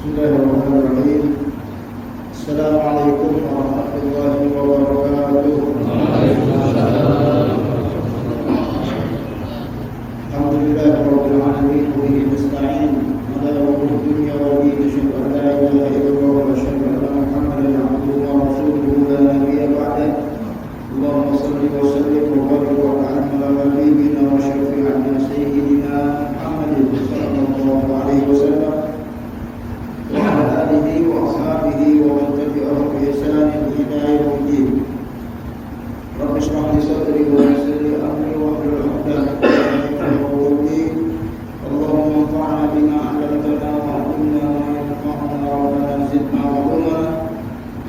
Bismillahirrahmanirrahim. Assalamualaikum warahmatullahi wabarakatuh. Alhamdulillahirabbil alamin wa bihi nasta'in ala umuri dunya wa dini asyhadu an la ilaha illallah wa asyhadu anna Muhammadan abduhu wa rasuluhu la nabiyya ba'dahu. Allahumma shalli wa sallim wa barik wa an'im ala nabiyyina wa syafi'ina sayyidina Muhammadin sallallahu alaihi wasallam wa ala alihi wa ashabihi wa man tabi'ahum bi ihsan ila yaumil din. Rabbi shrah li sadri wa yassir li amri wa hlul 'uqdatam min lisani. Allahumma anfa'na bima 'allamtana wa 'allimna ma yanfa'una wa la zidna ilma.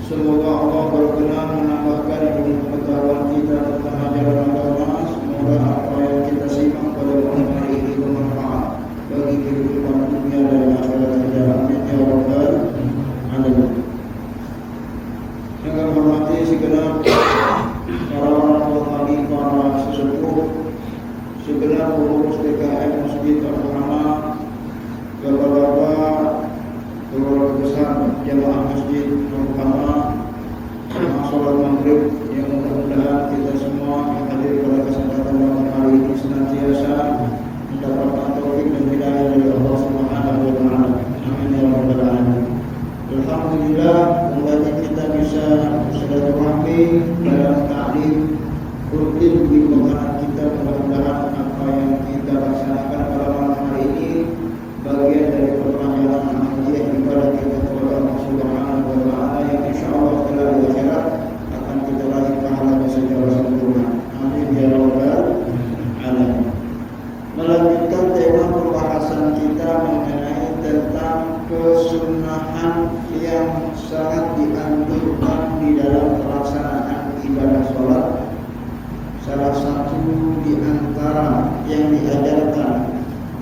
Semoga Allah berkenan menambahkan ilmu pengetahuan kita tentang ajaran agama. Semoga apa yang kita simak pada malam hari ini bermanfaat bagi kehidupan dunia dan akhirat kita. Amin ya rabbal alamin. Yang kami hormati segenap para orang tua kami, para sesepuh, segenap pengurus DKM Masjid Al-Rahmah, bapak-bapak, keluarga besar jamaah Masjid Al-Rahmah, jamaah sholat maghrib yang mudah-mudahan kita semua yang hadir pada kesempatan malam hari ini senantiasa mendapatkan taufik dan hidayah dari Allah Subhanahu wa taala. Amin ya rabbal alamin. Alhamdulillah, kembali kita bisa bersilaturahmi dalam ta'lim rutin di pembahasan kita. Mudah-mudahan apa yang kita laksanakan pada malam hari ini bagian dari perpanjangan amaliyah ibadah kita kepada Allah Subhanahu wa taala yang insyaallah kelak di akhirat akan kita raih pahalanya secara sempurna. Amin ya rabbal alamin. Melanjutkan tema pembahasan kita mengenai tentang kesunahan yang sangat dianjurkan di dalam pelaksanaan ibadah sholat. Salah satu di antara yang diajarkan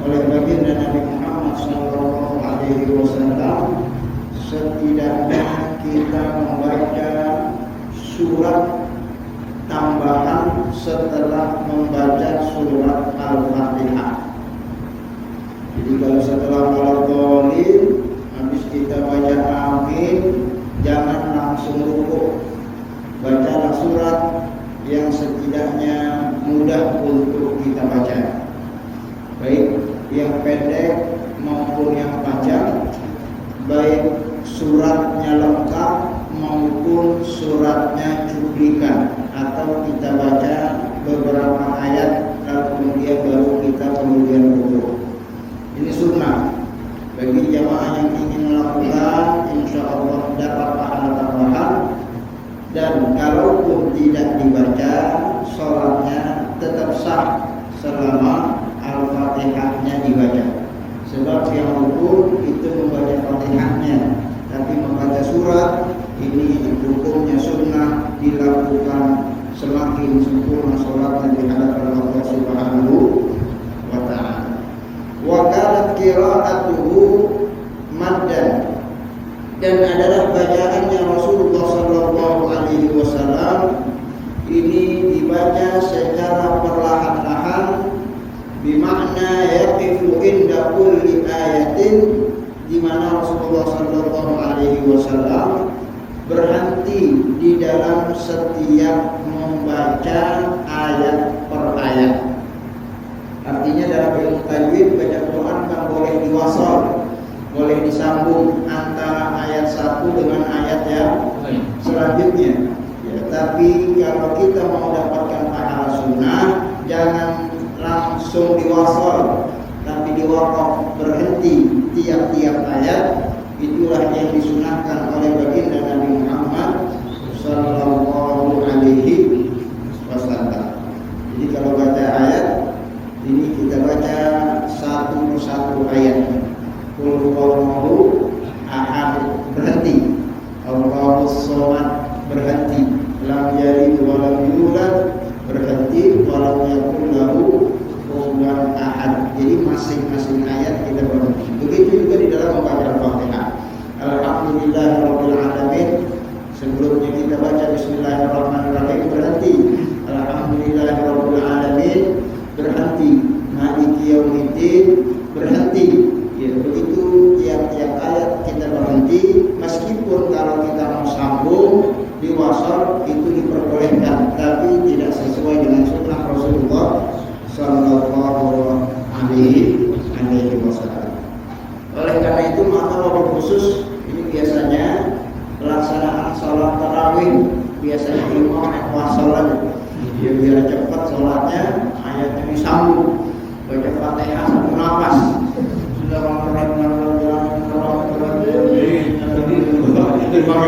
oleh baginda Nabi Muhammad SAW, setidaknya kita membaca surat tambahan setelah membaca surat Al-Fatihah. Jadi kalau setelah Al-Fatihah habis kita baca amin, jangan langsung rukuk. Bacalah surat yang setidaknya mudah untuk kita baca, baik yang pendek maupun yang panjang, baik suratnya lengkap maupun suratnya cuplikan, atau kita baca beberapa ayat lalu kemudian baru kita kemudian rukuk. Ini sunnah bagi jamaah yang ingin melakukan, insya Allah dapat pahala tambahan. Dan kalaupun tidak dibaca, sholatnya tetap sah selama Al-Fatihahnya dibaca. Sebab yang rukun itu membaca Fatihahnya, tapi membaca surat ini hukumnya sunnah, dilakukan semakin sempurna sholatnya di hadapan Allah Subhanahu wa taala. Wa kanat qira'atuhu maddan, dan adalah bacaannya Rasulullah sallallahu alaihi wasallam ini dibaca secara perlahan-lahan, bimakna yaqifu inda kulli ayatin, di mana Rasulullah sallallahu alaihi wasallam berhenti di dalam setiap membaca ayat per ayat. Artinya dalam ilmu tajwid baca Quran kan boleh diwasal, boleh disambung antara ayat satu dengan ayat yang selanjutnya. Ya, tapi kalau kita mau dapatkan pahala sunnah, jangan langsung diwasal, tapi diwakaf, berhenti tiap-tiap ayat. Itulah yang disunahkan oleh baginda Nabi Muhammad sallallahu alaihi wasallam. Jadi kalau baca ayat ini kita baca satu persatu ayatnya. Qul huwallahu ahad, berhenti. Allahus shomad, berhenti. Lam yalid wa lam yulad, berhenti. Wa lam yakul lahu kufuwan ahad. Jadi masing-masing ayat kita berhenti. Begitu juga di dalam membaca Al-Fatihah. Alhamdulillahirabbil alamin. Sebelumnya kita baca Bismillahirrahmanirrahim, berhenti. Alhamdulillahirabbil alamin, berhenti. Maliki yaumiddin, berhenti. Ya, begitu tiap-tiap ayat kita khusus ini biasanya pelaksanaan sholat tarawih, biasanya imam wasol aja, dia biar cepat sholatnya, ayatnya disambung, baca fatihah satu nafas, sudah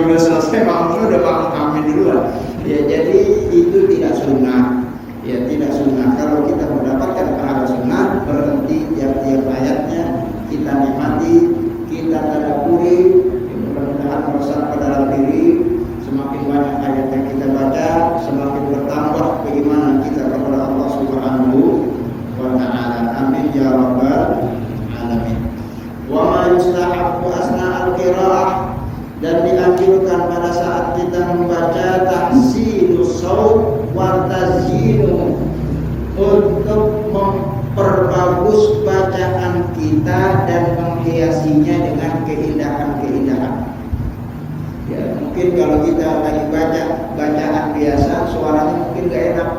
udah selesai, maksudnya udah bangun amin duluan. Ya, jadi itu tidak sunnah. Ya, tidak sunnah. Kalau kita mendapatkan pahala sunnah, berhenti tiap-tiap ayatnya, kita nikmati, kita tadabburi, mudah-mudahan meresap ke dalam diri. Semakin banyak ayat yang kita baca, semakin bertambah keimanan kita kepada Allah Subhanahu wa Ta'ala. Amin ya rabbal alamin. Wa ma yustahabbu asna'al qiraah, dan dianjurkan pada saat kita membaca tahsinus shaut wa tazyinu, untuk memperbagus bacaan kita dan menghiasinya dengan keindahan-keindahan. Ya, mungkin kalau kita lagi baca bacaan biasa, suaranya mungkin gak enak,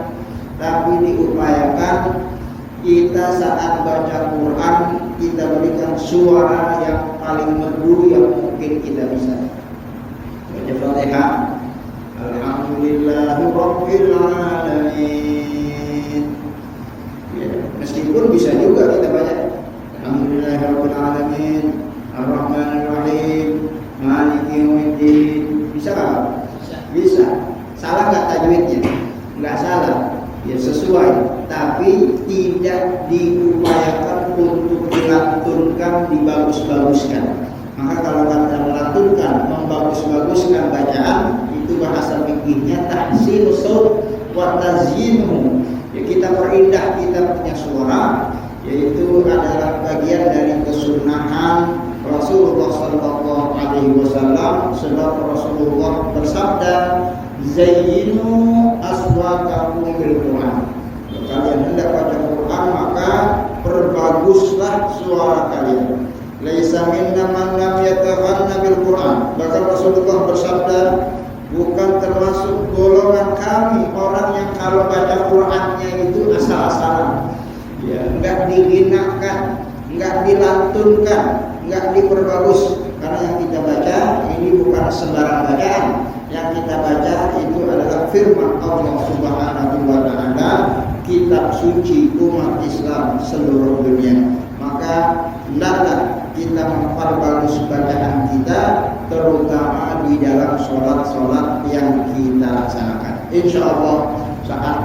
tapi diupayakan kita saat baca Quran kita berikan suara yang paling merdu yang mungkin kita bisa. Baca Fatihah, Alhamdulillahirabbil alamin. Ya, meskipun bisa juga kita baca Alhamdulillahirabbil alamin, Ar-Rahmanir Rahim, Maliki Yaumiddin. Bisa nggak? Bisa. Salah nggak tajwidnya? Nggak salah. Ya sesuai, tapi tidak diupayakan untuk dilantunkan, dibagus-baguskan. Maka kalau kata melantunkan, membagus-baguskan bacaan, itu bahasa fikihnya tahsinus shaut wa tazyinu. Ya, kita perindah kita punya suara, yaitu adalah bagian dari kesunahan Rasulullah Sallallahu Alaihi Wasallam. Sebab Rasulullah bersabda, zayyinu aswatakum bil Quran. Kalian hendak baca Quran, maka perbaguslah suara kalian. Laisa minna man lam yataghanna bil Quran. Bahkan Rasulullah bersabda, bukan termasuk golongan kami orang yang kalau baca Qurannya itu asal-asalan. Ya, enggak dihinakan, enggak dilantunkan, enggak diperbagus. Karena yang kita baca ini bukan sembarang bacaan. Yang kita baca itu adalah firman Allah Subhanahu wa Ta'ala, kitab suci umat Islam seluruh dunia. Maka hendaklah kita memperbagus bacaan kita, terutama di dalam sholat-sholat yang kita laksanakan. Insya Allah saat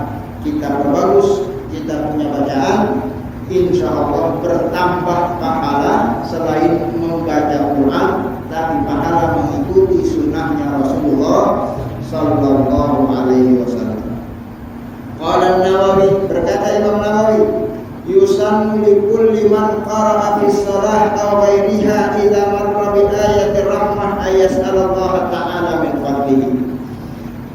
kita perbagus, kita punya bacaan, insya Allah bertambah pahala selain membaca Quran, tapi pahala mengikuti sunnahnya Rasulullah Sallallahu Alaihi Wasallam. Qala An-Nawawi, berkata Imam Nawawi, yusannu li kulli man qara'a fi shalah aw ghairiha idza marra bi ayatir rahmah ayas'alallah ta'ala min fadlihi.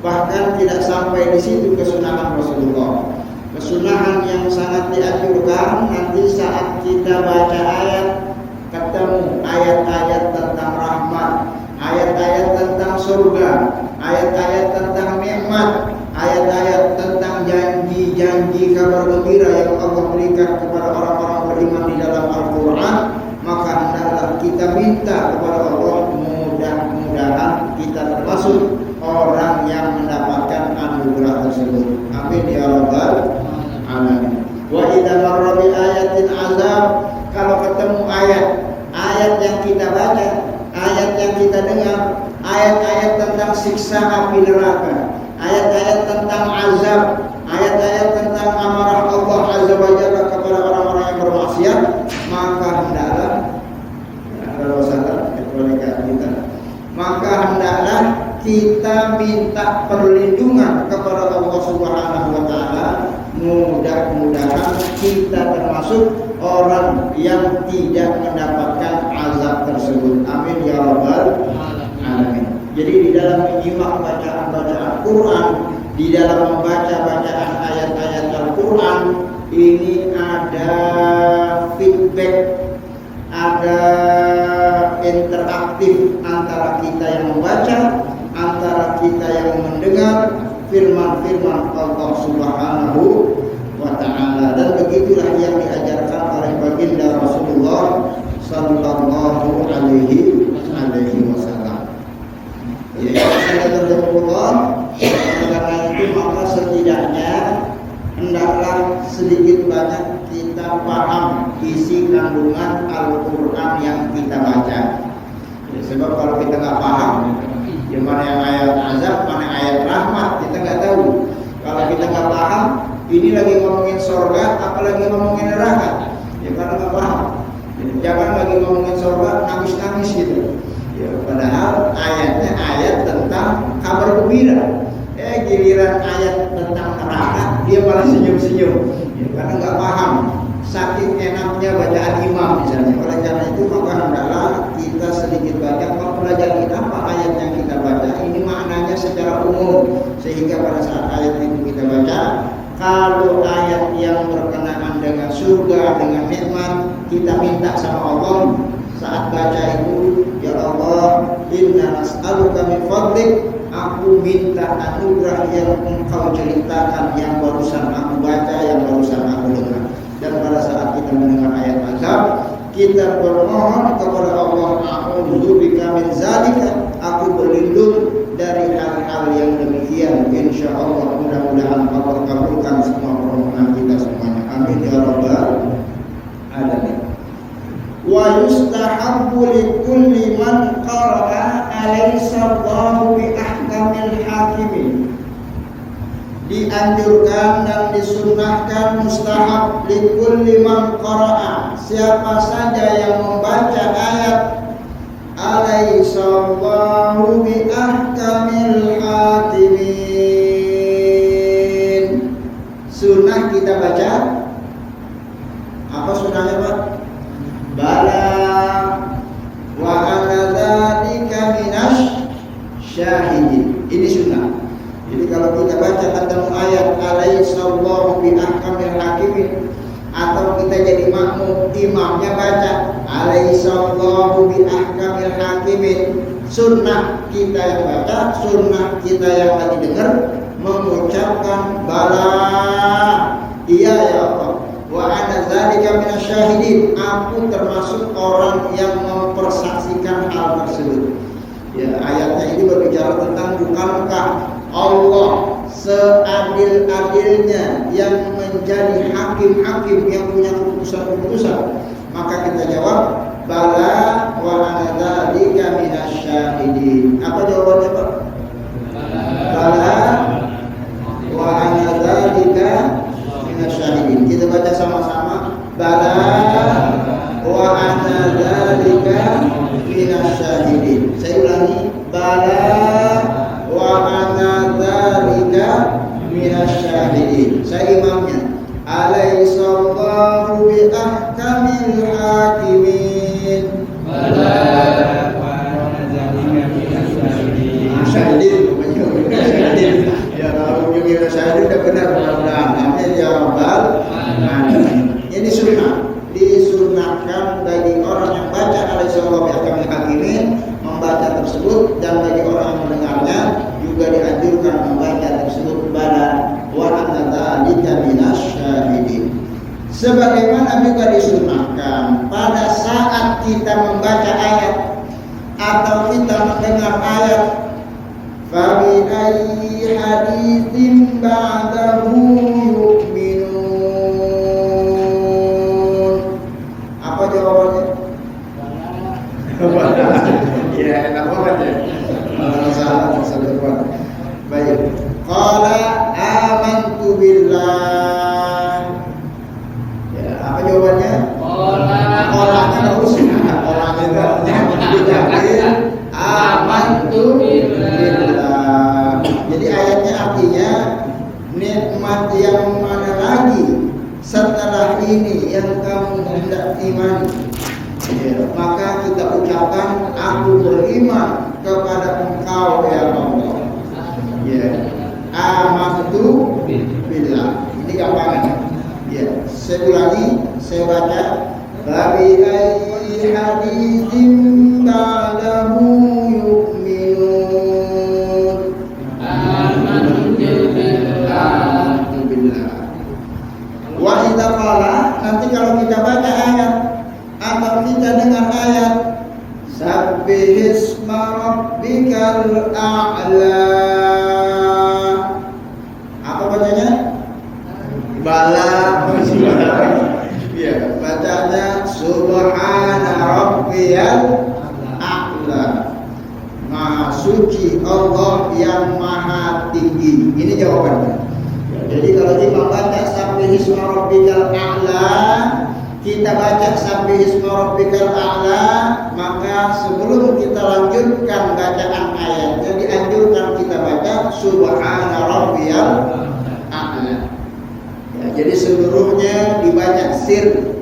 Bahkan tidak sampai di situ kesunahan Rasulullah. Kesunahan yang sangat dianjurkan nanti saat kita baca ayat, ketemu ayat-ayat tentang rahmat, ayat-ayat tentang surga, ayat-ayat tentang nikmat, ayat-ayat tentang janji-janji kabar gembira yang Allah berikan kepada orang-orang beriman di dalam Al-Quran, maka hendaklah kita minta kepada Allah, mudah-mudahan kita termasuk orang yang mendapatkan anugerah tersebut. Amin ya rabbal alamin. Wa idza marra bi ayatin azab, kalau ketemu ayat yang kita baca, ayat yang kita dengar, ayat-ayat tentang siksa api neraka, ayat-ayat tentang azab, ayat-ayat tentang amarah Allah Azza wa Jalla kepada orang-orang yang bermaksiat, maka hendaklah kita minta perlindungan kepada Allah Subhanahu wa Ta'ala. Mudah-mudahan kita termasuk orang yang tidak mendapatkan azab tersebut. Amin ya rabbal alamin. Jadi di dalam menyimak bacaan-bacaan Quran, di dalam membaca bacaan ayat-ayat Al-Quran, ini ada feedback, ada interaktif antara kita yang membaca, antara kita yang mendengar firman-firman Allah Subhanahu wa Ta'ala. Dan begitulah yang diajarkan oleh baginda Rasulullah Sallallahu Alaihi Sebab kalau kita nggak paham, ya mana yang ayat azab, mana yang ayat rahmat, kita nggak tahu. Kalau kita nggak paham, ini lagi ngomongin surga, apalagi ngomongin neraka, ya karena nggak paham. Jadi, jangan lagi ngomongin surga nangis-nangis gitu. Ya, padahal ayatnya ayat tentang kabar gembira. Giliran ayat tentang neraka, dia malah senyum-senyum, ya, karena nggak paham. Saking enaknya bacaan imam misalnya. Oleh karena itu maka hendaklah kita sedikit banyak mempelajari apa ayat yang kita baca. Ini maknanya secara umum, sehingga pada saat ayat itu kita baca, kalau ayat yang berkenaan dengan surga, dengan nikmat, kita minta sama Allah saat baca itu, ya Allah, inna nas'aluka min fadlik, aku minta anugerah yang engkau ceritakan, yang barusan aku baca, yang barusan aku dengar. Dan pada saat kita mendengar ayat azab, kita bermohon kepada Allah, a'udzubika min zalika, aku berlindung dari hal-hal yang demikian. Insya Allah mudah-mudahan Allah kabulkan semua permohonan kita semuanya. Amin ya rabbal alamin. Wa yustahabbu likulli man qara'a alaysa Allahu bi ahkamil hakimin. Dianjurkan dan disunnahkan, mustahab, likulli man qara'a, siapa saja yang membaca ayat alaysa Allahu bi ahkamil hakimin. Sunnah kita baca apa sunnahnya Pak? Bala wa ana dzalika minasy syahidin. Ini sunnah. Jadi kalau kita baca tentang ayat alayhisallahu bi ahkamil hakimin, atau kita jadi makmum imamnya baca alayhisallahu bi ahkamil hakimin, sunnah kita yang baca, sunnah kita yang lagi dengar mengucapkan bala, iya ya Allah, wa ana dzalika minasyahidin, aku termasuk orang yang mempersaksikan hal tersebut. Ya, ayatnya ini berbicara tentang bukankah Allah seadil-adilnya yang menjadi hakim-hakim yang punya keputusan-keputusan. Maka kita jawab bala wa ana dzalika minasyahidin. Apa jawabannya Pak? Bala wa ana dzalika minasyahidin. Kita baca sama-sama. Bala wa ana dzalika minasyahidin. Saya ulangi. Bala wa ana dzalika minasyahidin. Saya imamnya. Alayhisallahu bi ahkamil hakimin. Bala wa ana dzalika minasyahidin. Syahidin pokoknya syahidin. Ya kalau ujungnya syahidin udah benar mudah-mudahan. Namanya jawab. Ini sunnah. Disunnahkan bagi orang yang baca alayhisallahu bi ahkamil hakimin membaca tersebut, dan bagi orang yang mendengarnya juga dianjurkan membaca tersebut bala wa ana dzalika minasyahidin. Sebagaimana juga disunnahkan pada saat kita membaca ayat atau kita mendengar ayat, fa bi ayyi haditsin ba'dahu yu'minun. Apa jawabannya? Ya, enak banget ya. Salah. Baik. Qala amantu billah. Ya, apa jawabannya? Qala-nya enggak usah. Qala-nya dijamin amantu billah. Jadi ayatnya artinya nikmat yang mana lagi setelah ini yang kamu hendak imani. Ya, maka kita ucapkan aku beriman kepada Engkau ya Allah. Ya, amantu billah. Ini gampangan. Ya, saya ulangi, saya baca. Babi ayyi haditsin ba'dahu yu'minun. Amantu billah. Wa idza qala, nanti kalau kita baca ayat atau kita dengar ayat sabbihisma rabbikal a'la, apa bacanya? Bala. Ya, bacanya subhana rabbiyal a'la. suci Allah yang maha tinggi. Ini jawabannya. Jadi kalau imam baca sabbihisma rabbikal a'la, kita baca sabbihisma rabbikal a'la, maka sebelum kita lanjutkan bacaan ayatnya dianjurkan kita baca subhana rabbiyal a'la. Ya, jadi seluruhnya dibaca sir.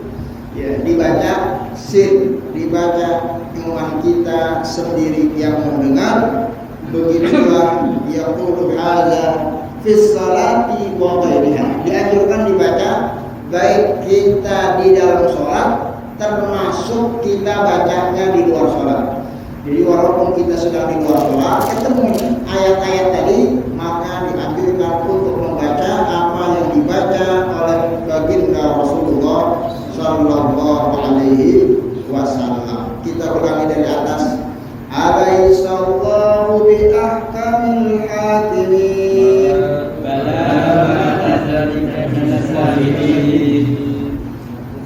Ya, dibaca sir, dibaca imam kita sendiri yang mendengar. Begitulah yaqulu hadza fi sholati wa ghairiha. Dianjurkan dibaca baik kita di dalam sholat termasuk kita bacanya di luar sholat. Jadi walaupun kita sedang di luar sholat ketemu ayat-ayat tadi, maka dianjurkan untuk membaca apa yang dibaca oleh baginda Rasulullah Sallallahu Alaihi Wasallam. Kita ulangi dari atas. Alaihissallahu bi ahkamil hakimin.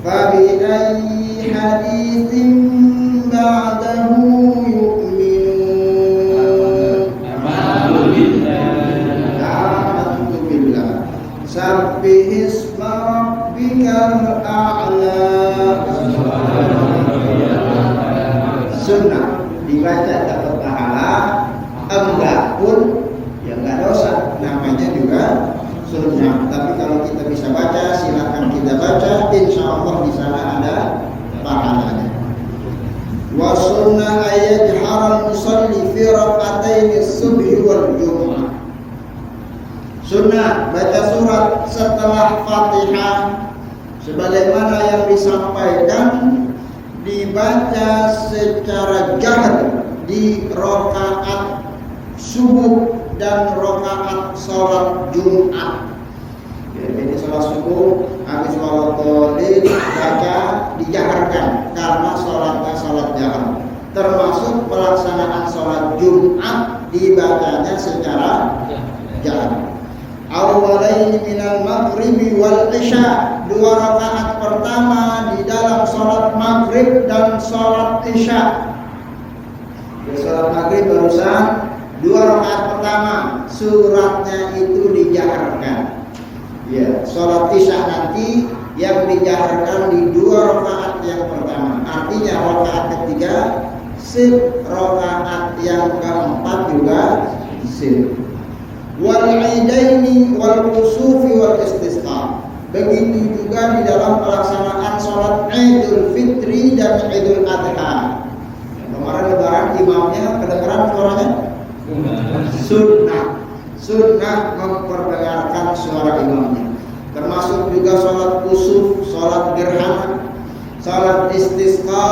Fabi ayyi haditsin ba'dahu yu'minun. Amantu billah. Sabbihisma rabbikal a'la. Sunnah dibaca dapat pahala, enggak pun ya enggak dosa, namanya juga sunnah. Tapi kalau kita bisa baca, silakan kita baca, insya Allah di sana ada pahalanya. Wa sunnah ayajharal musalli fi raka'ataini subhi wal jumu'ah. Sunnah baca surat setelah Fatihah sebagaimana yang disampaikan, dibaca secara jahar di rakaat subuh dan rakaat sholat Jumat. Ya, jadi sholat subuh habis sholat tolid baca dijaharkan karena sholatnya sholat jahar. Termasuk pelaksanaan sholat Jumat dibacanya secara jahar. Awwalaini minal maghribi wal isya. Dua rakaat pertama di dalam sholat maghrib dan sholat isya. Di sholat maghrib barusan dua rakaat pertama suratnya itu dijaharkan. Ya, sholat isya nanti yang dijaharkan di dua rakaat yang pertama. Artinya rakaat ketiga sir, rakaat yang keempat juga sir. Wal idaini wal kusufi wal istisqa. Begitu juga di dalam pelaksanaan sholat Idul Fitri dan Idul Adha. Kemarin lebaran imamnya kedengaran suaranya? Sunnah memperdengarkan suara imamnya. Termasuk juga sholat kusuf, sholat gerhana, sholat istisqa.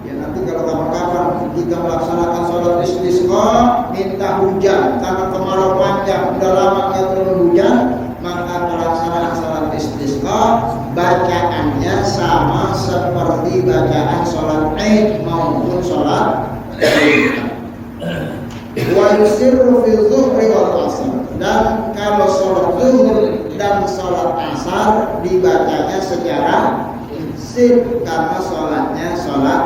Ya nanti kalau kapan-kapan kita melaksanakan sholat istisqa, minta hujan karena kemarau panjang, udah lama nggak turun hujan, maka pelaksanaan sholat istisqa bacaannya sama seperti bacaan sholat Id maupun sholat Id. Wa yusirru fi zuhri wal asr. Dan kalau sholat zuhur dan sholat asar dibacanya secara sir karena sholatnya sholat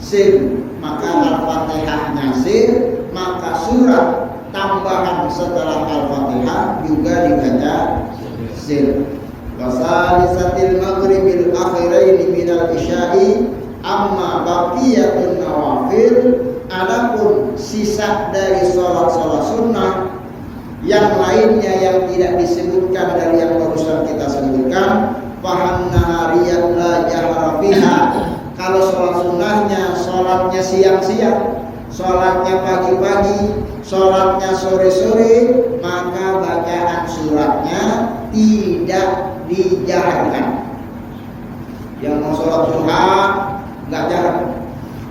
sir, maka Al-Fatihahnya sir, maka surat tambahan setelah Al-Fatihah juga dibaca sir. Wasalisatil maghribil akhiraini minal isya'i amma baqiyatun nawafil. Adapun sisa dari sholat-sholat sunnah yang lainnya yang tidak disebutkan dari yang barusan kita sebutkan, fahan nahariyat la jahra fiha. Kalau sholat sunnahnya, sholatnya siang-siang, sholatnya pagi-pagi, sholatnya sore-sore, maka bacaan suratnya tidak dijaharkan. Yang mau sholat duha nggak jahar,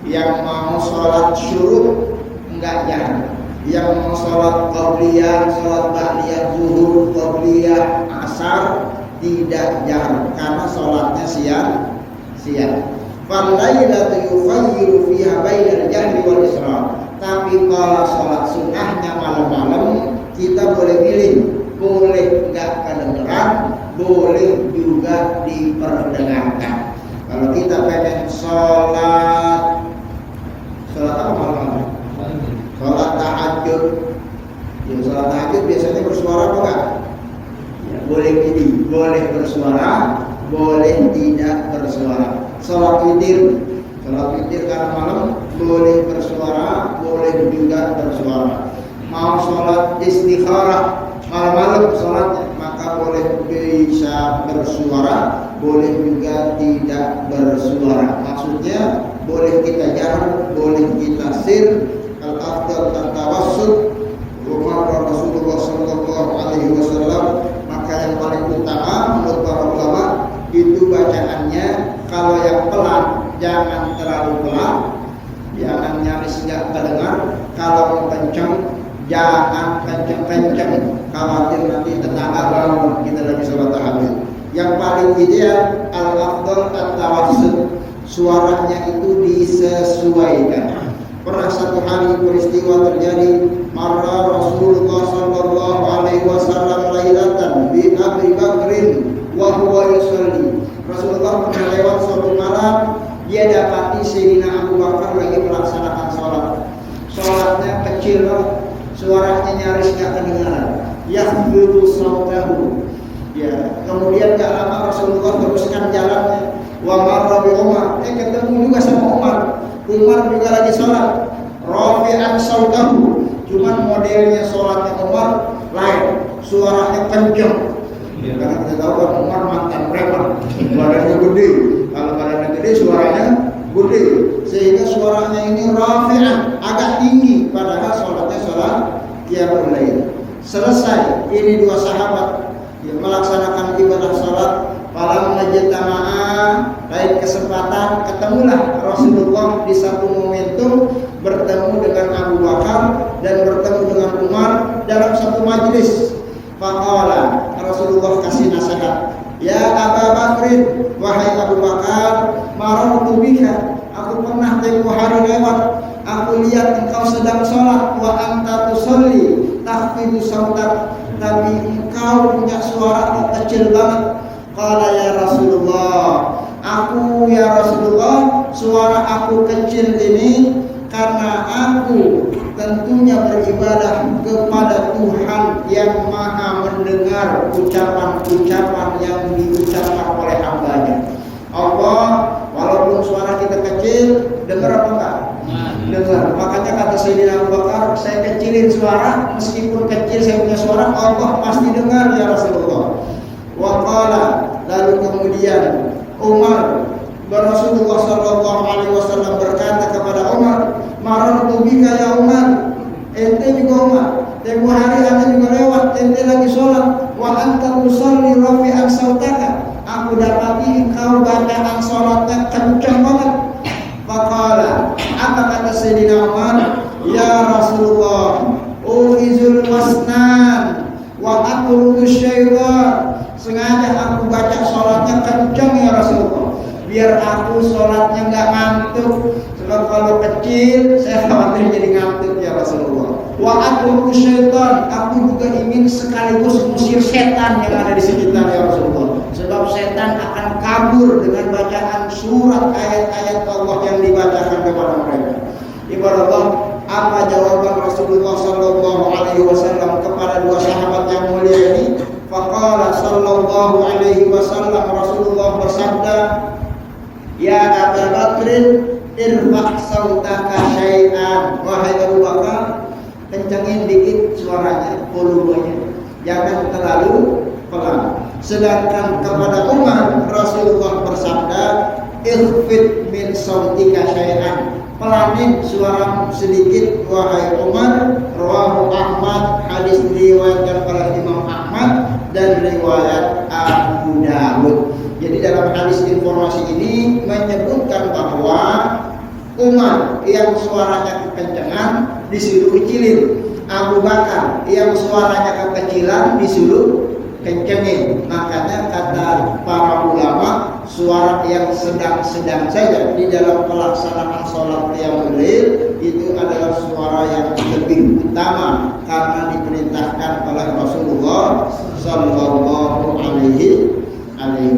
yang mau sholat syuruk nggak jahar, yang mau sholat qabliyah, sholat ba'diyah zuhur, qabliyah asar tidak jahar karena sholatnya siang. Fal-lailatu yufayyiru fiha bainal jahri wal israr. Tapi kalau sholat sunnahnya malam-malam kita boleh pilih, boleh nggak kedengeran, boleh juga diperdengarkan. Kalau kita pengen sholat apa malam-malam? Sholat tahajud bersuara bukan? Ya, boleh jadi, boleh bersuara, boleh tidak bersuara. Sholat witir karena malam boleh bersuara, boleh juga bersuara. Mau sholat istikharah malam-malam sholatnya, maka boleh bisa bersuara, boleh juga tidak bersuara. Maksudnya boleh kita jahar, boleh kita sir. Al-afdal at-tawassut Umar Rasulullah sallallahu alaihi wasallam. Maka yang paling utama menurut para ulama itu bacaannya, kalau yang pelan jangan terlalu pelan, jangan nyaris nggak terdengar. Kalau mau kencang jangan kencang-kencang, khawatir nanti tetangga bangun kita lagi sholat tahajud. Yang paling ideal al-afdal at-tawassut, suaranya itu disesuaikan. Pernah satu hari peristiwa terjadi, marra Rasulullah sallallahu alaihi wasallam lailatan bi Abi Bakrin wa huwa yusalli. Rasulullah pernah lewat suatu malam, dia dapati Sayyidina Abu Bakar lagi melaksanakan sholat. Sholatnya kecil, suaranya nyaris nggak kedengaran. Yakhfidu sautahu. Ya, kemudian gak lama Rasulullah teruskan jalannya. Wa marra bi Umar, ketemu juga sama Umar. Umar juga lagi sholat. Rafi'an sautahu. Cuman modelnya sholatnya Umar lain, suaranya kencang. Ya, karena kita tahu kan Umar mantan preman, badannya gede. Kalau badannya gede, suaranya gede, sehingga suaranya ini rafi'an, agak tinggi. Padahal sholatnya sholat qiyamul lail. Selesai, ini dua sahabat yang melaksanakan ibadah sholat. Falam majtama'a, lain kesempatan ketemulah Rasulullah di satu momentum, bertemu dengan Abu Bakar dan bertemu dengan Umar dalam satu majlis. Faqala, Rasulullah kasih nasihat, ya Abu Bakrin, wahai Abu Bakar, marartu bika, aku pernah tempo hari lewat, aku lihat engkau sedang sholat, wa anta tusalli takhfidu sautak, tapi engkau punya suara kecil banget. Qala ya Rasulullah, aku ya Rasulullah, suara aku kecil ini karena aku tentunya beribadah kepada Tuhan yang maha mendengar ucapan-ucapan yang diucapkan oleh hambanya. Allah, walaupun suara kita kecil, dengar apa enggak? Dengar. Makanya kata Sayyidina Abu Bakar, saya kecilin suara, meskipun kecil saya punya suara, Allah pasti dengar ya Rasulullah. Wa qala, lalu kemudian Umar, Rasulullah sallallahu alaihi wasallam berkata kepada Umar, marartu bika ya Umar, ente juga Umar, tempo hari anda juga lewat, ente lagi sholat, wa anta tusalli rafi'an sautaka, aku dapati engkau bacaan sholatnya kencang banget. Faqala, apa kata Sayyidina Umar, ya Rasulullah, uizul wasnan wa aqrudu syaitan, sengaja aku baca sholatnya kencang ya Rasulullah, biar aku sholatnya nggak ngantuk. Sebab kalau kecil saya khawatir jadi ngantuk ya Rasulullah. Wa aqrudu syaitan, aku juga ingin sekaligus musir setan yang ada di sekitar ya Rasulullah. Sebab setan akan kabur dengan bacaan surat ayat-ayat Allah yang dibacakan kepada mereka. Ibarat Allah, apa jawaban Rasulullah sallallahu alaihi wasallam kepada dua sahabat yang mulia ini? Faqala sallallahu alaihi wasallam, Rasulullah bersabda, ya Abu Bakrin, irfa' sautaka syai'an, wahai Abu Bakar, kencangin dikit suaranya, volumenya, jangan terlalu pelan. Sedangkan kepada Umar, Rasulullah bersabda, irfid min sautika syai'an, pelanin suara sedikit wahai Umar. Rawahu Ahmad, hadis diriwayatkan oleh Imam Ahmad dan riwayat Abu Dawud. Jadi dalam hadis informasi ini menyebutkan bahwa Umar yang suaranya kekencangan disuruh kecilin, Abu Bakar yang suaranya kekecilan disuruh kencengin. Makanya kata para ulama, suara yang sedang-sedang saja di dalam pelaksanaan sholat qiyamul lail itu adalah suara yang lebih utama karena diperintahkan oleh Rasulullah sallallahu alaihi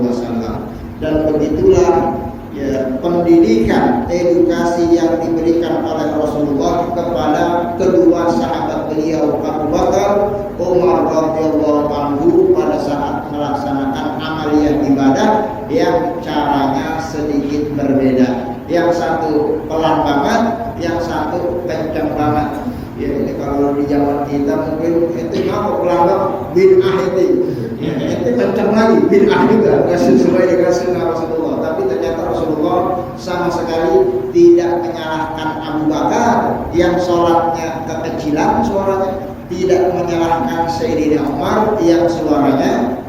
wasallam. Dan begitulah ya pendidikan, edukasi yang diberikan oleh Rasulullah kepada kedua sahabat beliau, Abu Bakar, Umar radhiyallahu anhu pada saat melaksanakan amaliyah ibadah yang caranya sedikit berbeda. Yang satu pelan banget, yang satu kencang banget. Ya, ini kalau di zaman kita mungkin itu ngapa pelan banget, bid'ah itu. Ya, itu kencang lagi, bid'ah juga, nggak sesuai dengan sunnah Rasulullah. Tapi ternyata Rasulullah sama sekali tidak menyalahkan Abu Bakar yang sholatnya kekecilan suaranya, tidak menyalahkan Sayyidina Umar yang suaranya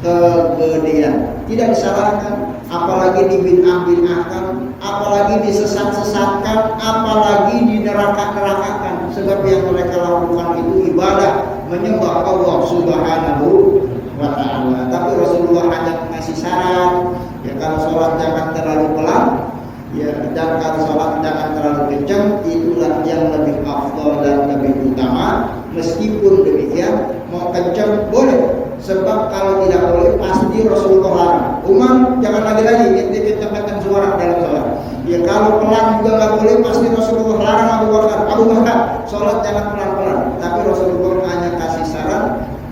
kegedean, tidak disalahkan, apalagi dibid'ah-bid'ahkan, apalagi disesat-sesatkan, apalagi dineraka-nerakakan. Sebab yang mereka lakukan itu ibadah menyembah Allah Subhanahu wa ta'ala. Tapi Rasulullah hanya mengasih saran, ya kalau sholat jangan terlalu pelan, ya, dan kalau sholat jangan terlalu kencang, itulah yang lebih afdal dan lebih utama. Meskipun demikian, mau kencang boleh, sebab kalau tidak boleh pasti Rasulullah larang. Umar jangan lagi kencang-kencang suara dalam sholat. Ya kalau pelan juga nggak boleh, pasti Rasulullah larang Abu Bakar sholat jangan pelan-pelan. Tapi Rasulullah hanya kasih saran,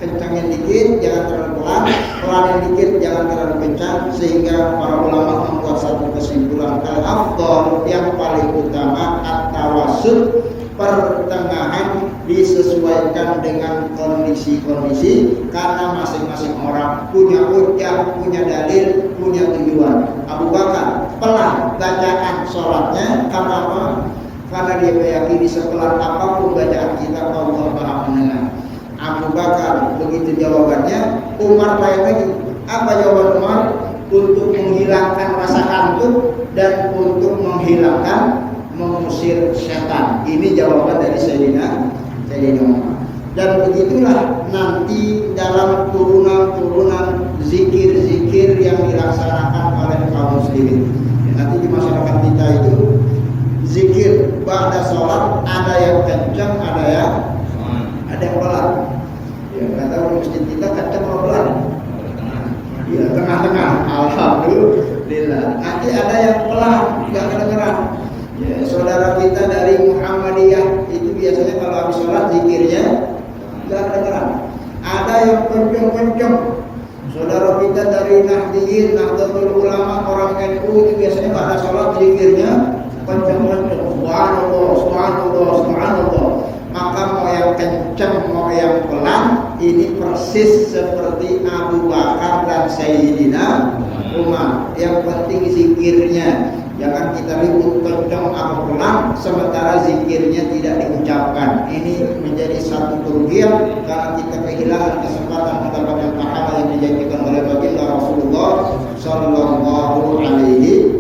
kencangin dikit, jangan terlalu pelan, pelanin dikit, jangan terlalu kencang, sehingga para ulama membuat satu kesimpulan al-afdal yang paling utama at-tawassut, pertengahan, disesuaikan dengan kondisi-kondisi, karena masing-masing orang punya hujjah, punya dalil, punya tujuan. Abu Bakar pelan bacaan sholatnya karena apa? Karena dia meyakini sepelan apapun bacaan kita Allah Maha mendengar. Abu Bakar begitu jawabannya. Umar lain lagi. Apa jawaban Umar? Untuk menghilangkan rasa kantuk dan untuk mengusir setan. Ini jawaban dari Sayyidina Umar. Dan begitulah nanti dalam turunan-turunan zikir-zikir yang dilaksanakan oleh kaum muslimin. Nanti di masyarakat kita itu zikir ba'da sholat ada yang kencang, ada yang pelan. Ya, nggak tahu di masjid kita kencang atau pelan. Ya, tengah-tengah. Alhamdulillah. Nanti ada yang pelan, nggak kedengeran. Ya, saudara kita dari Muhammadiyah itu biasanya kalau habis sholat zikirnya nggak kedengeran. Ada yang kencang-kencang. Saudara kita dari Nahdiyin, Nahdlatul Ulama, orang NU itu biasanya pada sholat zikirnya kencang-kencang. Subhanallah, subhanallah, subhanallah. Maka mau yang kencang, mau yang pelan, ini persis seperti Abu Bakar dan Sayyidina Umar. Yang penting zikirnya, jangan kita ribut kencang atau pelan sementara zikirnya tidak diucapkan. Ini menjadi satu kerugian karena kita kehilangan kesempatan mendapatkan pahala yang dijanjikan oleh baginda Rasulullah Sallallahu Alaihi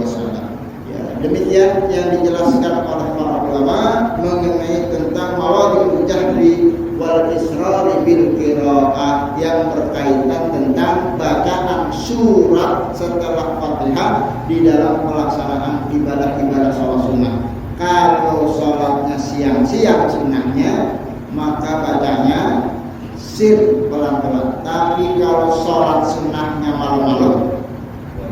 Wasallam. Ya, demikian yang dijelaskan oleh para ulama mengenai tentang mawadhi'ul jahri wal israri bil qiraah yang berkaitan tentang bacaan surat setelah Fatihah di dalam pelaksanaan ibadah-ibadah sholat sunnah. Kalau sholatnya siang-siang sunnahnya, maka bacanya sir pelan-pelan. Tapi kalau sholat sunnahnya malam-malam,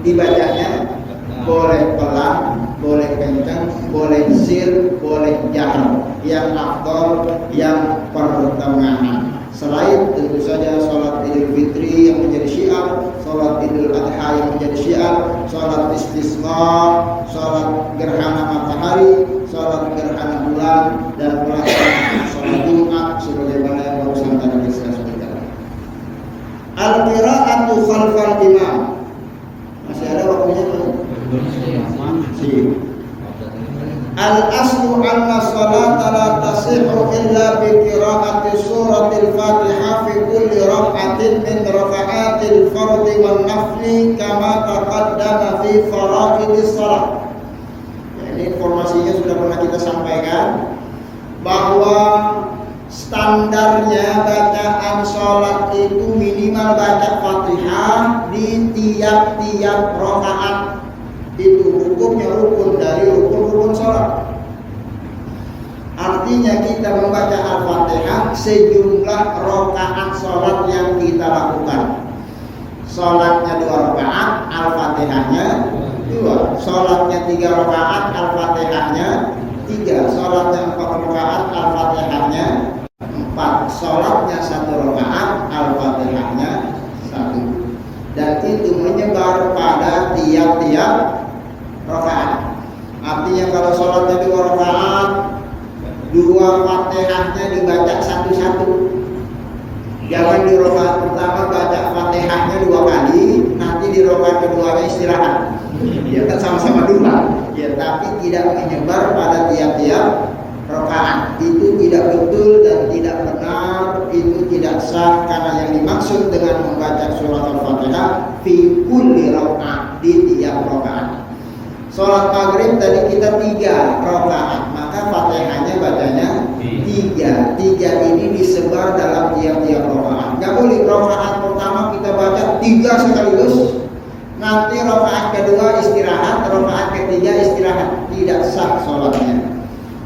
dibacanya boleh pelan, boleh kencang, boleh sir, boleh jahar. Yang afdal yang pertengahan. Selain tentu saja sholat Idul Fitri yang menjadi syiar, sholat Idul Adha yang menjadi syiar, sholat istisqa, sholat gerhana matahari, sholat gerhana bulan, dan pelaksanaan sholat Jumat sebagaimana yang barusan tadi saya sebutkan. Al-qira'atu khalfal imam. Masih ada waktunya belum? Masih. Al-aslu anna salata la tasihhu illa bi qira'ati suratil Fatihah fi kulli rak'atin min raka'atil fardhi wan nafli kama taqaddama fi fara'idis shalah. Ini informasinya sudah pernah kita sampaikan bahwa standarnya bacaan sholat itu minimal baca Fatihah di tiap-tiap rakaat. Itu hukumnya rukun dari rukun-rukun sholat. Artinya kita membaca Al-Fatihah sejumlah rakaat sholat yang kita lakukan. Sholatnya 2 rakaat, Al-Fatihahnya 2. Sholatnya 3 rakaat, Al-Fatihahnya 3. Sholatnya 4 rakaat, Al-Fatihahnya 4. Sholatnya 1 itu menyebar pada tiap-tiap rakaat. Artinya kalau sholatnya 2 rakaat, 2 Fatihahnya dibaca satu-satu. Jangan di rakaat pertama baca Fatihahnya 2 kali, nanti di rakaat keduanya istirahat. Ya kan sama-sama 2. Ya, tapi tidak menyebar pada tiap-tiap rakaat. Itu tidak betul dan tidak benar, itu tidak sah, karena yang dimaksud dengan membaca surat Al-Fatihah fi kulli rakaat, di tiap rakaat. Sholat maghrib tadi kita 3 rakaat, maka Fatihahnya bacanya 3. 3 ini disebar dalam tiap-tiap rakaat. Gak boleh rakaat pertama kita baca 3 sekaligus, nanti rakaat kedua istirahat, rakaat ketiga istirahat. Tidak sah sholatnya.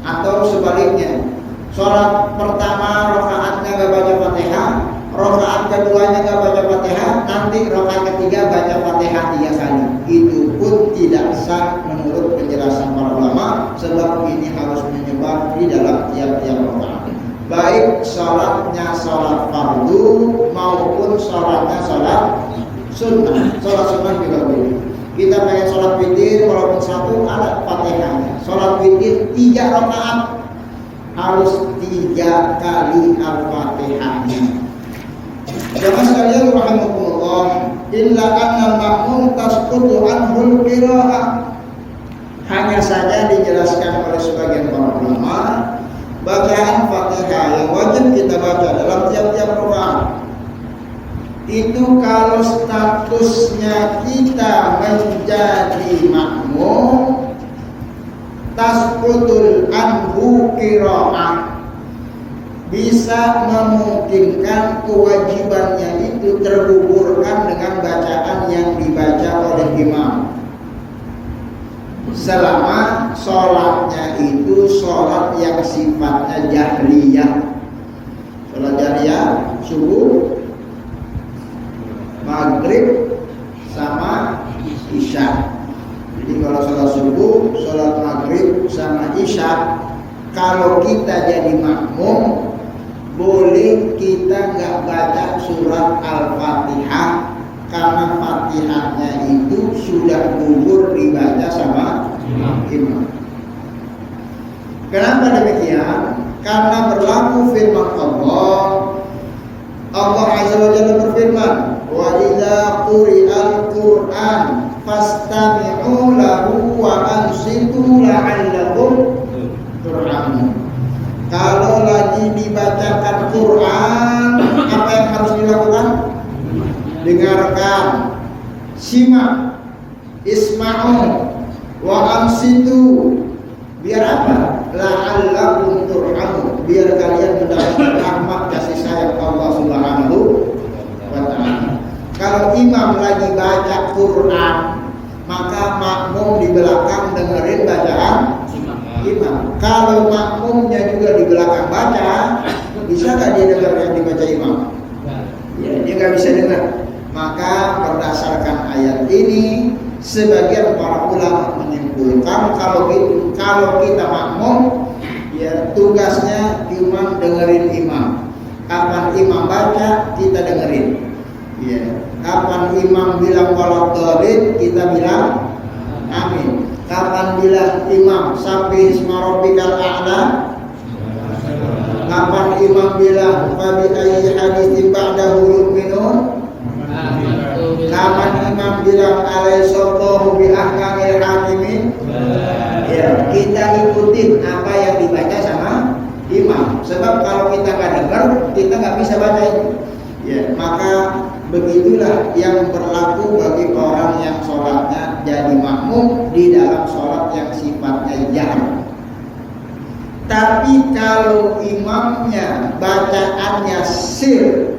Atau sebaliknya, sholat pertama rakaatnya gak baca Fatihah, rakaat keduanya gak baca Fatihah, nanti rakaat ketiga baca Fatihah 3 kali. Itu pun tidak sah menurut penjelasan para ulama, sebab ini harus menyebar di dalam tiap-tiap rakaat. Baik sholatnya sholat fardu maupun sholatnya sholat sunnah. Sholat sunnah juga boleh. Kita pengen sholat witir walaupun 1 ada Fatihahnya. Sholat witir 3 rakaat harus 3 kali Al-Fatihahnya. Jamaah sekalian rahimakumullah, illa annal ma'mum tasqutu anhul qira'ah. Hanya saja dijelaskan oleh sebagian para ulama, bacaan Fatihah yang wajib kita baca dalam tiap-tiap rakaat itu kalau statusnya kita menjadi makmum, tasqutul anhu qira'ah, bisa memungkinkan kewajibannya itu tergugurkan dengan bacaan yang dibaca oleh imam, selama sholatnya itu sholat yang sifatnya jahriyah. Sholat jahriyah subuh, maghrib sama isya. Jadi kalau sholat subuh, sholat maghrib sama isya, kalau kita jadi makmum, boleh kita nggak baca surat Al-Fatihah, karena Fatihahnya itu sudah gugur dibaca sama imam. Kenapa demikian? Karena berlaku firman Allah. Allah Azza wa Jalla berfirman, wa idza quri'al Qur'an fastami'u lahu wa ansitu la'allakum turhamun. Kalau lagi dibacakan Quran, apa yang harus dilakukan? Dengarkan, simak, isma'u wa ansitu. Biar apa? La'allakum turhamun, biar kalian mendapat rahmat kasih sayang Allah Subhanahu wa ta'ala. Kalau imam lagi baca Quran, maka makmum di belakang dengerin bacaan imam. Kalau makmumnya juga di belakang baca, bisa nggak dia dengar yang dibaca imam? Ya, dia nggak bisa dengar. Maka berdasarkan ayat ini, sebagian para ulama menyimpulkan kalau kita makmum, ya tugasnya cuma dengerin imam. Kapan imam baca, kita dengerin. Ya, kapan imam bilang waladhdallin, kita bilang amin. Kapan bilang imam sabbih isma rabbikal a'la, kapan imam bilang fa bi ayyi haditsin ba'dahu yu'minun, kapan imam bilang alaihissallahu bi ahkamil hakimin. Ya, kita ikutin apa yang dibaca sama imam. Sebab kalau kita nggak dengar, kita nggak bisa baca itu. Ya, maka begitulah yang berlaku bagi orang yang sholatnya jadi makmum di dalam sholat yang sifatnya jahr. Tapi kalau imamnya bacaannya sir,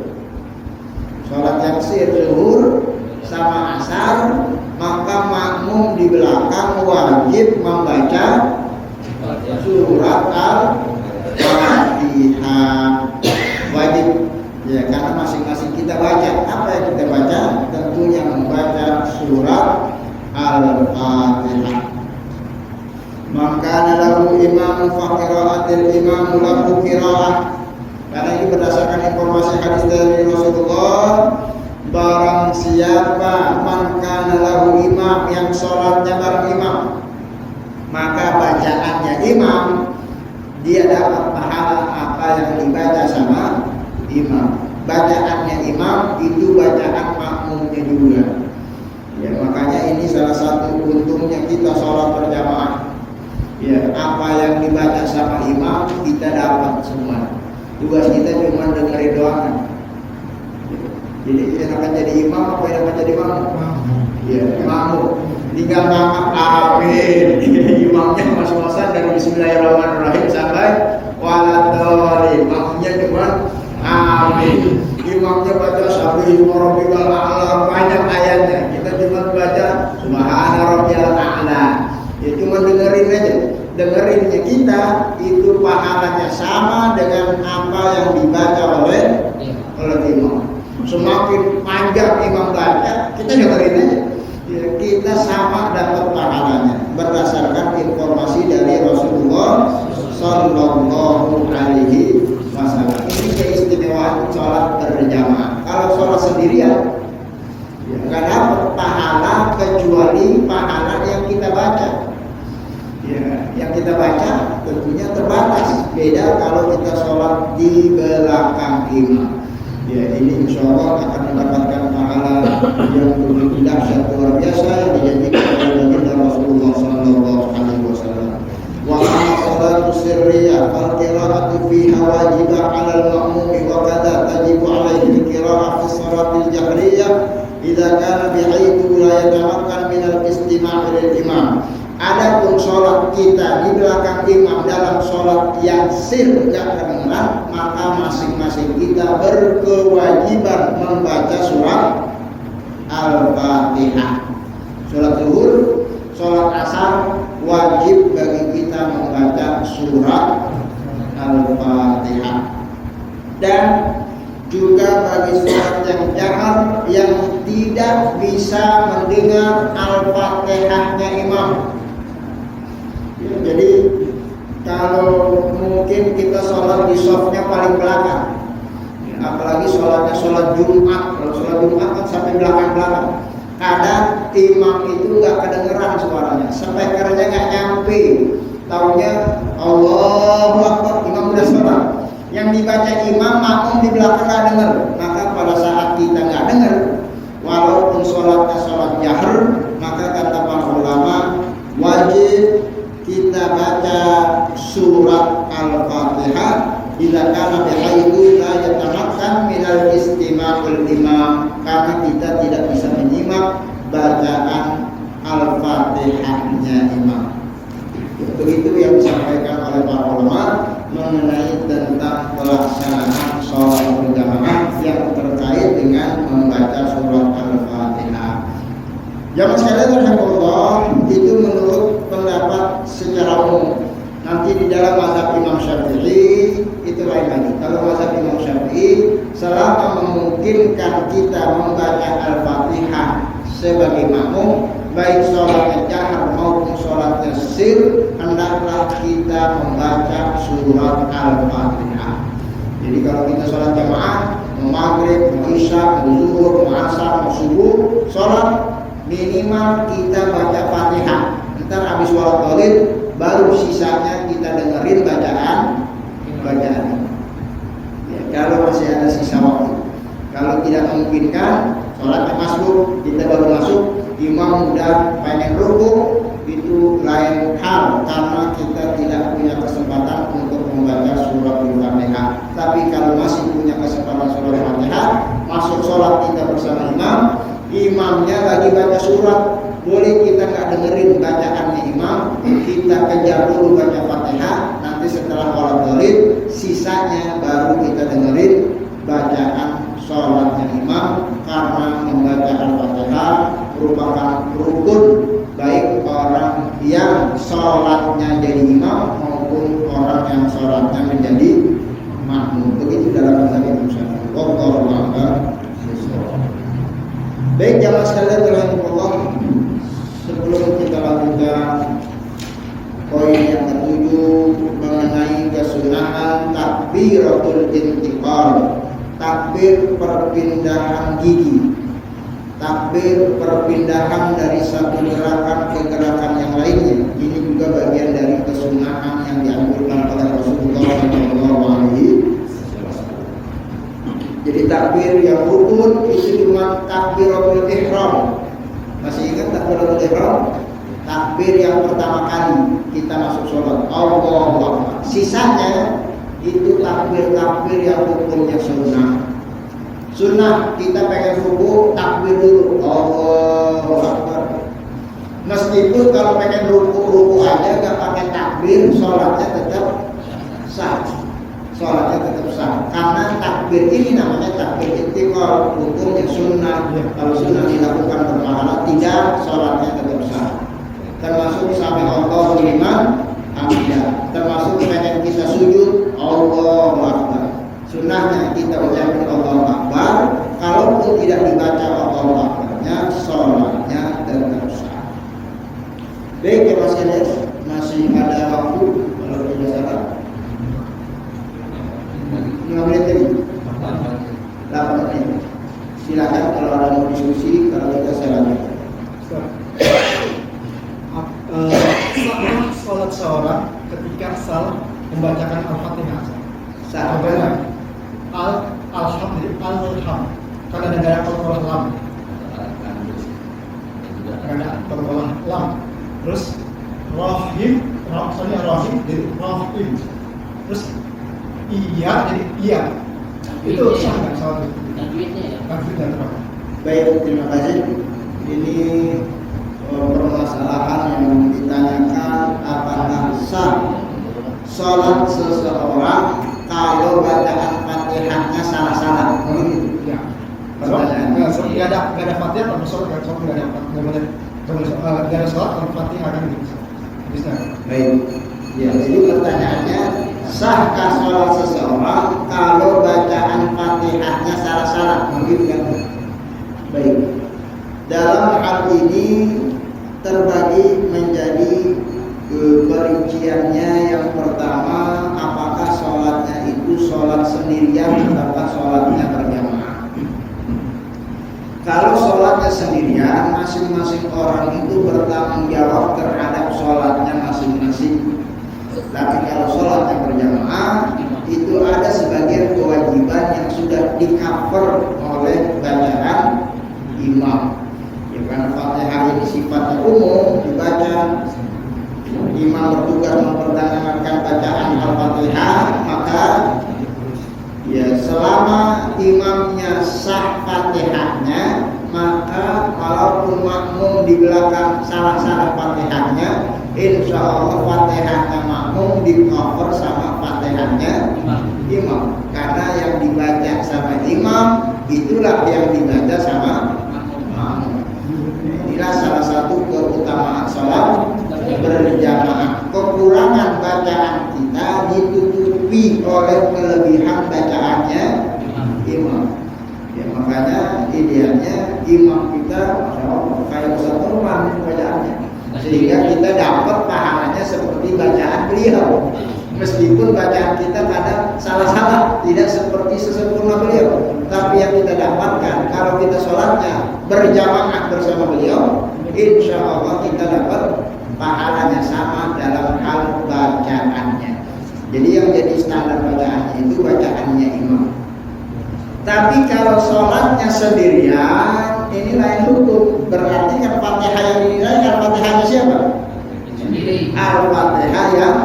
sholat yang sir zuhur sama asar, maka makmum di belakang wajib membaca surat Al-Fatihah. Wajib. Ya, karena masing-masing kita baca. Apa yang kita baca? Tentunya membaca surat Al-Fatihah. Maka lahu imam fa qiraatil imam lahu qiraah. Karena ini berdasarkan informasi hadis dari Rasulullah, barang siapa man kana lahu imam, yang sholatnya bareng imam, maka bacaannya imam, dia dapat pahala apa yang dibaca sama imam. Bacaannya imam itu bacaan makmumnya juga. Ya, makanya ini salah satu untungnya kita sholat berjamaah. Ya, apa yang dibaca sama imam kita dapat semua. Tugas kita cuma dengerin doang. Jadi kita akan jadi imam apa yang akan jadi makmum? Ya, makmum. Tinggal ngangkat amin. Imamnya mas-masan dari bismillahirrahmanirrahim sampai waladhdallin. Makmumnya cuma amin. Imamnya baca sabbihisma rabbikal a'la, banyak ayatnya. Kita cuma baca subhana rabbiyal a'la. Ya cuma dengerin aja. Dengerinnya kita itu pahalanya sama dengan apa yang dibaca oleh imam. Semakin panjang imam baca, kita dengerin aja. Ya, kita sama dapat pahalanya berdasarkan informasi dari Rasulullah Sallallahu Alaihi Wasallam. Ini keistimewaan sholat berjamaah. Kalau sholat sendirian, ya nggak dapat pahala kecuali pahala yang kita baca. Ya, yang kita baca tentunya terbatas. Beda kalau kita sholat di belakang imam. Ya, ini insya Allah akan mendapatkan pahala yang begitu dahsyat luar biasa yang dijanjikan oleh baginda Rasulullah Sallallahu Alaihi Wasallam. Wa amma salatu sirriyah fal qira'atu fiha wajibah 'alal ma'mumi wa kadza tajibu 'alaihi al-qira'ah fi salatil jahriyah idza kana bi'aitu la yatamakkan min al-istima' lil imam. Adapun sholat kita di belakang imam dalam sholat yang sir gak kedengeran, maka masing-masing kita berkewajiban membaca surat Al-Fatihah. Sholat zuhur, sholat asar wajib bagi kita membaca surat Al-Fatihah. Dan juga bagi sholat yang jahar yang tidak bisa mendengar Al-Fatihahnya imam. Ya, jadi kalau mungkin kita sholat di softnya paling belakang, ya, apalagi sholatnya sholat Jumat. Kalau sholat Jumat kan sampai belakang-belakang. Kadang imam itu nggak kedengeran suaranya, speakernya nggak nyampe. Taunya Allahu Akbar, imam udah sholat. Yang dibaca imam, makmum di belakang nggak dengar. Maka pada saat kita nggak dengar, walaupun sholatnya sholat jahar, maka kata para ulama wajib kita baca surat Al-Fatihah bila kana bihaitu la yatamakkan minal istima'ul imam, karena kita tidak bisa menyimak bacaan Al-Fatihahnya imam. Begitu yang disampaikan oleh para ulama mengenai tentang pelaksanaan sholat berjamaah yang terkait dengan membaca surat Al-Fatihah. Jamaah sekalian rahimahullah, itu menurut pendapat secara umum. Nanti di dalam mazhab Imam Syafi'i itu lain lagi. Kalau mazhab Imam Syafi'i, selama memungkinkan kita membaca Al-Fatihah sebagai makmum, baik sholatnya jahar maupun sholatnya sir, hendaklah kita membaca surat Al-Fatihah. Jadi kalau kita sholat jamaah, mau maghrib, mau isya, mau zuhur, mau asar, mau subuh, sholat minimal kita baca Fatihah. Ntar habis sholat maghrib baru sisanya kita dengerin bacaan. Ya, kalau masih ada sisa waktu. Kalau tidak memungkinkan, sholatnya masuk, kita baru masuk, imam udah pengen rukuk, itu lain hal karena kita tidak punya kesempatan untuk membaca surat Al-Fatihah. Tapi kalau masih punya kesempatan surat Al-Fatihah, masuk sholat kita bersama imam, imamnya lagi baca surat, boleh kita nggak dengerin bacaannya imam, kita kejar dulu baca Fatihah, nanti setelah sholat maghrib sisanya baru kita dengerin bacaan sholatnya imam, karena membaca Al-Fatihah merupakan rukun baik orang yang sholatnya jadi imam maupun orang yang sholatnya menjadi makmum. Begitu dalam mazhab Imam Syafi'i. Wallahu a'lam. Baik jamaah sekalian rahimahullah, sebelum kita lanjutkan poin yang ketujuh mengenai kesunahan takbiratul intiqal. takbir perpindahan gigi, takbir perpindahan dari satu gerakan ke gerakan yang lainnya. Ini juga bagian dari kesunahan yang dianjurkan oleh Rasulullah SAW. Jadi takbir yang rukun itu cuma takbiratul ihram. Masih ingat takbiratul ihram? Takbir yang pertama kali kita masuk sholat, Allahu Akbar. Sisanya itu takbir-takbir yang hukumnya sunnah. Sunnah kita pengen ruku, takbir dulu, Allahu Akbar. Meskipun kalau pengen ruku aja nggak pakai takbir, sholatnya tetap sah. Sholatnya tetap sah. Karena takbir ini namanya takbir intiqal, hukumnya sunnah. Kalau sunnah dilakukan berpahala, tidak, sholatnya tetap sah. Termasuk sami Allahu liman hamidah. Termasuk pengen kita sujud, Allahu Akbar. Sunnahnya kita ucapkan Allahu Akbar. Kalaupun tidak dibaca Allahu Akbarnya, sholatnya tetap sah. Baik ya Mas Enes, masih ada waktu kalau tidak salah 5 menit lagi, 8 menit. Silakan kalau ada mau diskusi, kalau tidak saya lanjutkan. Salat seorang ketika salah membacakan Al-Fatihah. Sahabat Alhamdulillah, karena negara Al-Quran lam. Karena Al-Quran lam. Terus Rahim, maksudnya Rahim jadi Rahim. Terus iya jadi iya. Itu sah nggak salat itu? Tajwidnya ya. Baik, terima kasih. Ini permasalahan yang ditanyakan, apakah sah sholat seseorang kalau bacaan Fatihahnya salah-salah? Ya. Nggak ada Fatihah kalau sholat nggak ada sholat kalau Fatihah kan gitu. Bisa. Baik. Ya, jadi pertanyaannya, sahkah sholat seseorang kalau bacaan Fatihahnya salah-salah? Mungkin kan? Baik. Dalam hal ini terbagi menjadi perinciannya. Yang pertama, apakah sholatnya itu sholat sendirian atau sholatnya berjamaah? Kalau sholatnya sendirian, masing-masing orang itu bertanggung jawab terhadap sholatnya masing-masing. Tapi kalau sholatnya berjamaah, itu ada sebagian kewajiban yang sudah di-cover oleh bacaan imam. Ya, karena Fatihah ini sifatnya umum dibaca, imam bertugas memperdengarkan bacaan Al-Fatihah, maka ya selama imamnya sah Fatihahnya, maka walaupun makmum di belakang salah-salah Fatihahnya, insya Allah Fatihahnya makmum di-cover sama Fatihahnya imam. Karena yang dibaca sama imam itulah yang dibaca sama makmum. Inilah salah satu keutamaan sholat berjamaah. Kekurangan bacaan kita ditutupi oleh kelebihan bacaannya imam. Ya, makanya idealnya imam kita kayak Ustaz Nurman bacaannya, sehingga kita dapat pahalanya seperti bacaan beliau. Meskipun bacaan kita kadang salah-salah, tidak seperti sesempurna beliau, tapi yang kita dapatkan kalau kita sholatnya berjamaah bersama beliau, insya Allah kita dapat pahalanya sama dalam hal bacaannya. Jadi yang jadi standar bacaannya itu bacaannya imam. Tapi kalau sholatnya sendirian, ini lain hukum. Berarti yang Fatihah yang dinilai Al-Fatihahnya siapa? Al-Fatihah yang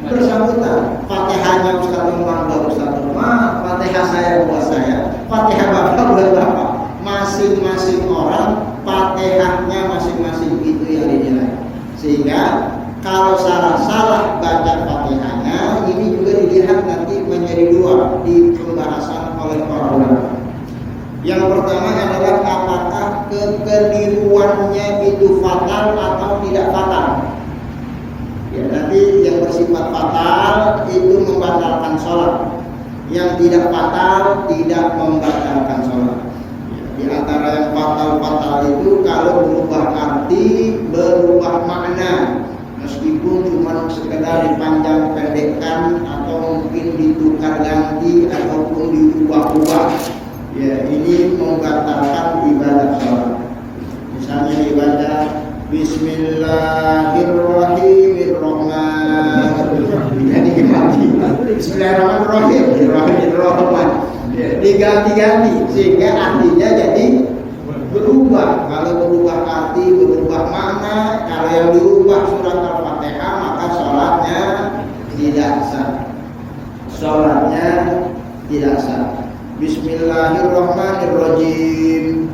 bersangkutan. Fatihahnya Ustaz Nurman buat Ustaz Nurman, Fatihah saya buat saya, Fatihah Bapak buat Bapak. Masing-masing orang Fatihahnya masing-masing itu yang dinilai. Sehingga kalau salah-salah baca Fatihahnya, ini juga dilihat nanti menjadi dua di pembahasan oleh para ulama. Yang pertama adalah apakah kekeliruannya itu fatal atau tidak fatal. Ya, nanti yang bersifat fatal itu membatalkan sholat. Yang tidak fatal tidak membatalkan sholat. Ya, di antara yang fatal itu kalau berubah arti, berubah makna, meskipun cuma sekedar dipanjang pendekkan atau mungkin mungkin ditukar ganti ataupun diubah-ubah, ya ini membatalkan ibadah sholat. Misalnya dibaca Bismillahirrahmanirrahim, jadi diganti Bismillahirrahmanirrahim, diganti-ganti sehingga artinya jadi berubah. Kalau berubah arti, berubah makna, kalau yang diubah surat Al-Fatihah maka sholatnya tidak sah. Sholatnya tidak sah. Bismillahirrahmanirrahim.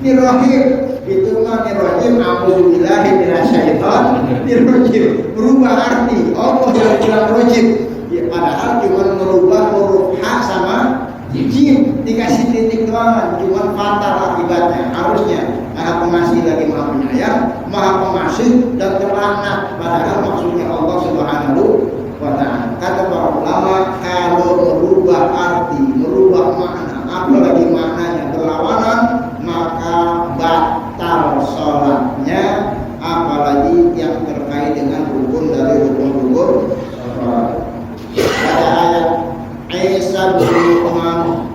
Nirrahim itu mah nirrahim, a'udzubillahi minasyaitonir rajim. Berubah arti. Allah yang bilang rajim. Ya, padahal cuma merubah huruf H sama jim, dikasih titik doang, cuma fatal akibatnya. Harusnya Maha Pengasih lagi Maha Penyayang, Maha Pengasih dan terlaknat. Padahal maksudnya Allah Subhanahu wa Ta'ala. Kata para ulama, kalau merubah arti, merubah makna, apalagi maknanya berlawanan, maka batal sholatnya, apalagi yang terkait dengan rukun dari rukun-rukun sholat. Ada ayat Isa bin Luqman.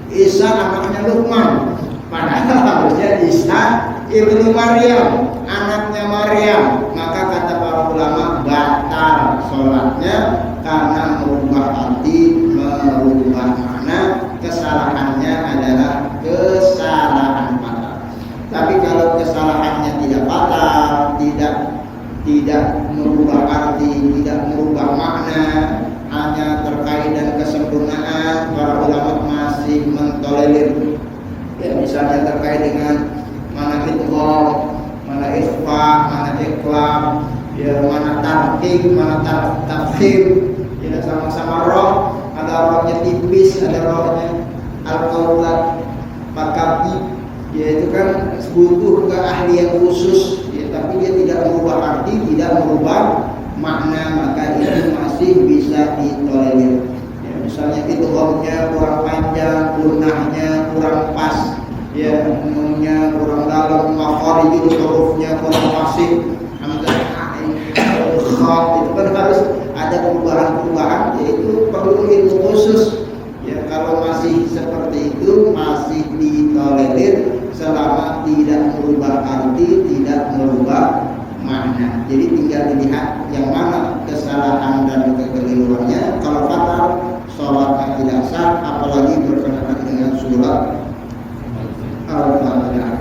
Isa anaknya Luqman, padahal harusnya Isa ibnu Maryam, anaknya Maryam. Maka kata para ulama batal sholatnya karena merubah arti, merubah makna. Kesalahannya adalah kesalahan fatal. Tapi kalau kesalahannya tidak fatal, tidak merubah arti, tidak merubah makna, hanya terkait dengan kesempurnaan, para ulama masih mentolerir. Ya, misalnya terkait dengan mana idgham, mana ikhfa, mana iqlab, ya mana tarqiq, mana tafkhim, ya sama-sama roh, ada rohnya tipis, ada rohnya al-qawlat, makabi, ya itu kan butuh keahlian khusus, ya, tapi dia tidak merubah arti, tidak merubah makna, maka ini masih bisa ditolerir. Ya, misalnya idghamnya kurang panjang, gunnahnya kurang pas, ya numnya kurang dalam, makharijul hurufnya kurang fasih, hamzah kha, itu kan harus ada perubahan-perubahan, yaitu perlu ilmu khusus. Ya, kalau masih seperti itu masih ditolerir selama tidak merubah arti, tidak merubah makna. Jadi tinggal dilihat yang mana kesalahan dan kekeliruannya. Kalau fatal, sholatnya tidak sah, apalagi berkenaan dengan surat Al-Fatihah.